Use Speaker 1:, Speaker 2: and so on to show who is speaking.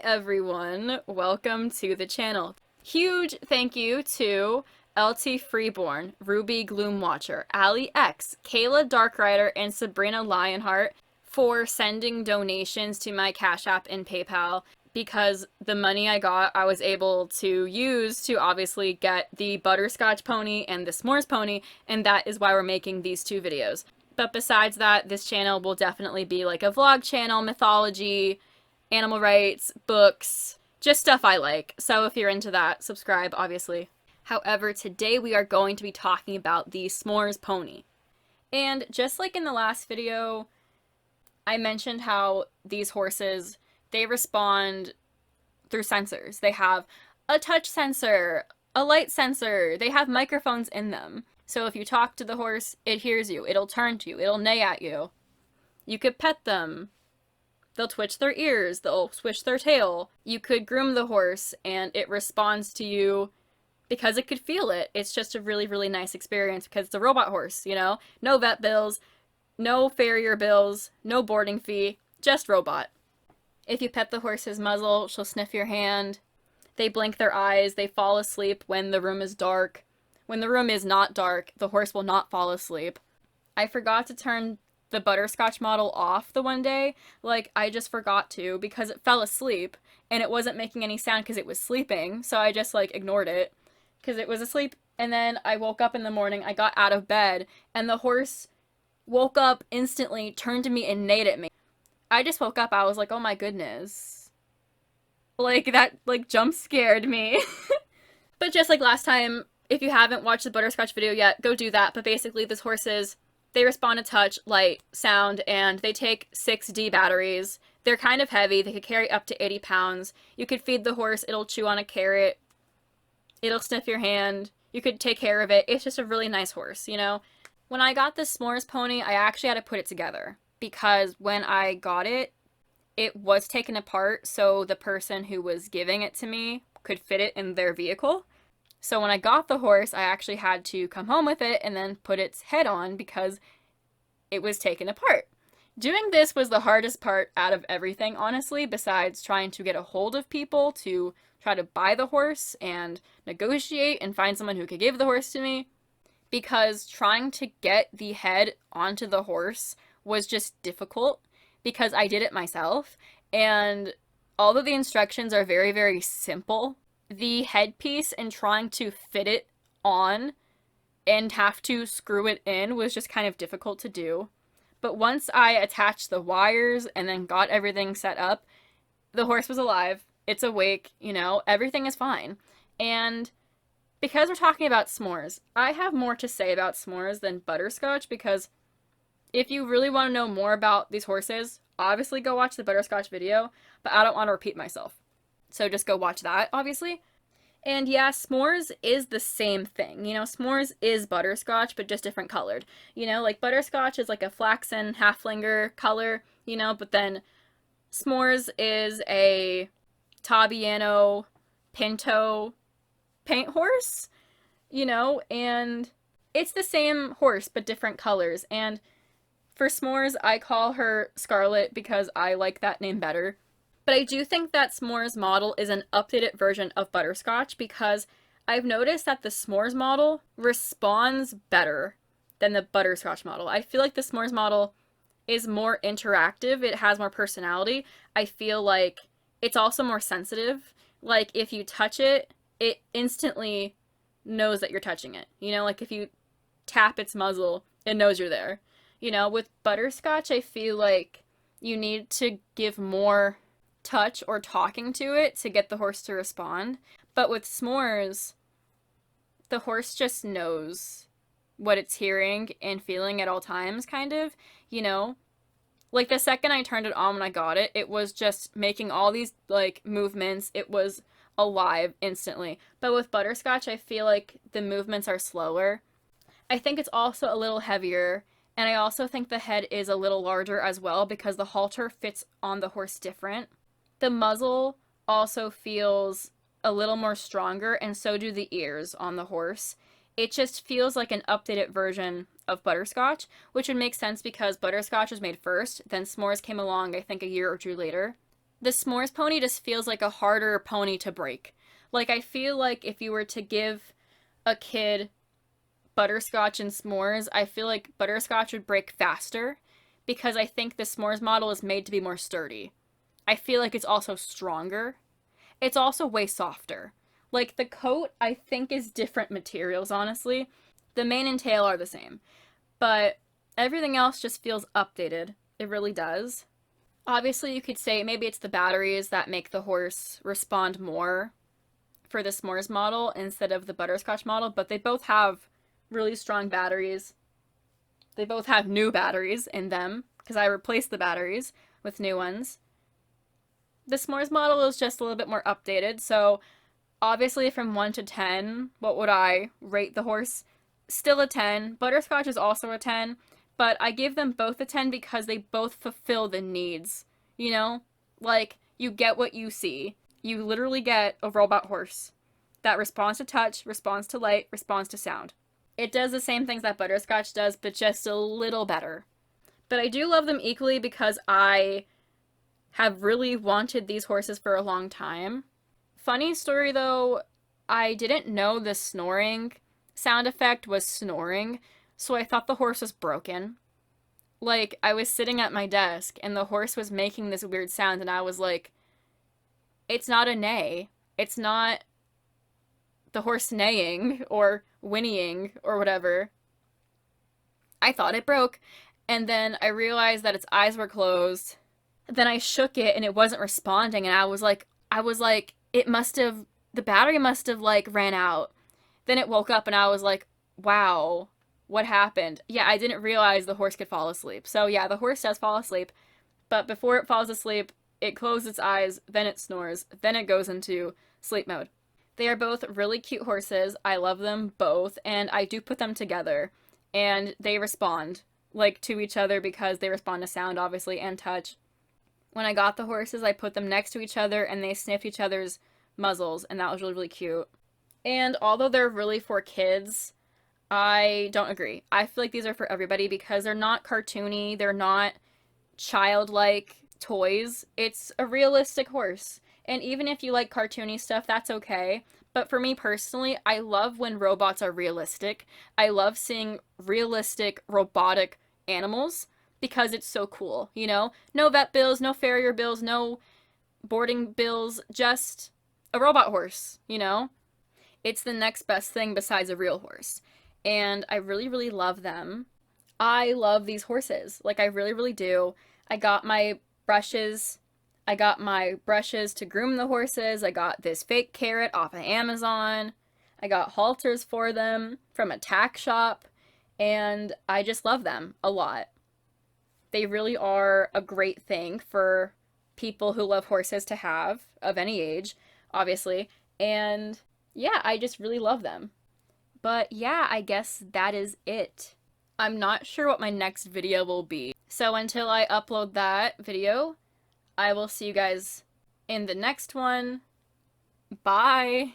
Speaker 1: everyone, welcome to the channel. Huge thank you to LT Freeborn, Ruby Gloomwatcher, Ali X, Kayla Darkrider, and Sabrina Lionheart for sending donations to my Cash App and PayPal, because the money I got I was able to use to obviously get the butterscotch pony and the s'mores pony, and that is why we're making these two videos. But besides that, this channel will definitely be like a vlog channel, mythology, animal rights, books, just stuff I like. So if you're into that, subscribe, obviously. However, today we are going to be talking about the S'mores pony. And just like in the last video, I mentioned how these horses, they respond through sensors. They have a touch sensor, a light sensor, they have microphones in them. So if you talk to the horse, it hears you, it'll turn to you, it'll neigh at you. You could pet them. They'll twitch their ears, they'll swish their tail. You could groom the horse and it responds to you because it could feel it. It's just a really, really nice experience because it's a robot horse, you know? No vet bills, no farrier bills, no boarding fee, just robot. If you pet the horse's muzzle, she'll sniff your hand. They blink their eyes, they fall asleep when the room is dark. When the room is not dark, the horse will not fall asleep. I forgot to turn the butterscotch model off the one day. Like, I just forgot to because it fell asleep and it wasn't making any sound because it was sleeping. So I just like ignored it because it was asleep. And then I woke up in the morning, I got out of bed and the horse woke up instantly, turned to me and neighed at me. I just woke up, I was like, oh my goodness. Like, that like jump scared me. But just like last time, if you haven't watched the butterscotch video yet, go do that. But basically, this horses, they respond to touch, light, sound, and they take 6D batteries. They're kind of heavy. They could carry up to 80 pounds. You could feed the horse. It'll chew on a carrot. It'll sniff your hand. You could take care of it. It's just a really nice horse, you know? When I got the S'mores pony, I actually had to put it together because when I got it, it was taken apart so the person who was giving it to me could fit it in their vehicle. So when I got the horse, I actually had to come home with it and then put its head on because it was taken apart. Doing this was the hardest part out of everything, honestly, besides trying to get a hold of people to try to buy the horse and negotiate and find someone who could give the horse to me. Because trying to get the head onto the horse was just difficult because I did it myself. And although the instructions are very, very simple, the headpiece and trying to fit it on and have to screw it in was just kind of difficult to do. But once I attached the wires and then got everything set up, the horse was alive, it's awake, you know, everything is fine. And because we're talking about s'mores, I have more to say about s'mores than butterscotch because if you really want to know more about these horses, obviously go watch the butterscotch video, but I don't want to repeat myself. So just go watch that, obviously. And yeah, s'mores is the same thing. You know, s'mores is butterscotch, but just different colored. You know, like butterscotch is like a flaxen halflinger color, you know, but then s'mores is a Tabiano Pinto paint horse, you know, and it's the same horse, but different colors. And for s'mores, I call her Scarlet because I like that name better. But I do think that S'mores model is an updated version of butterscotch because I've noticed that the S'mores model responds better than the butterscotch model. I feel like the S'mores model is more interactive. It has more personality. I feel like it's also more sensitive. Like if you touch it, it instantly knows that you're touching it. You know, like if you tap its muzzle, it knows you're there. You know, with butterscotch, I feel like you need to give more touch or talking to it to get the horse to respond. But with s'mores, the horse just knows what it's hearing and feeling at all times, kind of, you know? Like the second I turned it on when I got it, it was just making all these like movements. It was alive instantly. But with butterscotch, I feel like the movements are slower. I think it's also a little heavier, and I also think the head is a little larger as well because the halter fits on the horse different. The muzzle also feels a little more stronger, and so do the ears on the horse. It just feels like an updated version of butterscotch, which would make sense because butterscotch was made first, then s'mores came along, I think, a year or two later. The S'mores pony just feels like a harder pony to break. Like, I feel like if you were to give a kid butterscotch and s'mores, I feel like butterscotch would break faster because I think the s'mores model is made to be more sturdy. I feel like it's also stronger. It's also way softer. Like, the coat, I think, is different materials, honestly. The mane and tail are the same. But everything else just feels updated. It really does. Obviously, you could say maybe it's the batteries that make the horse respond more for the S'mores model instead of the butterscotch model, but they both have really strong batteries. They both have new batteries in them, because I replaced the batteries with new ones. The S'mores model is just a little bit more updated, so obviously from 1 to 10, what would I rate the horse? Still a 10. Butterscotch is also a 10, but I give them both a 10 because they both fulfill the needs, you know? Like, you get what you see. You literally get a robot horse that responds to touch, responds to light, responds to sound. It does the same things that Butterscotch does, but just a little better. But I do love them equally because I have really wanted these horses for a long time. Funny story though, I didn't know the snoring sound effect was snoring, so I thought the horse was broken. Like, I was sitting at my desk and the horse was making this weird sound and I was like, it's not a neigh. It's not the horse neighing or whinnying or whatever. I thought it broke, and then I realized that its eyes were closed. Then I shook it and it wasn't responding, and I was like, it must have, the battery must have like ran out. Then it woke up and I was like, wow, what happened? Yeah, I didn't realize the horse could fall asleep. So yeah, the horse does fall asleep, but before it falls asleep, it closes its eyes, then it snores, then it goes into sleep mode. They are both really cute horses. I love them both, and I do put them together, and they respond, like, to each other because they respond to sound, obviously, and touch. When I got the horses, I put them next to each other, and they sniffed each other's muzzles, and that was really, really cute. And although they're really for kids, I don't agree. I feel like these are for everybody because they're not cartoony, they're not childlike toys. It's a realistic horse. And even if you like cartoony stuff, that's okay. But for me personally, I love when robots are realistic. I love seeing realistic robotic animals because it's so cool, you know? No vet bills, no farrier bills, no boarding bills, just a robot horse, you know? It's the next best thing besides a real horse. And I really, really love them. I love these horses. Like, I really, really do. I got my brushes to groom the horses. I got this fake carrot off of Amazon. I got halters for them from a tack shop. And I just love them a lot. They really are a great thing for people who love horses to have, of any age, obviously. And yeah, I just really love them. But yeah, I guess that is it. I'm not sure what my next video will be. So until I upload that video, I will see you guys in the next one. Bye!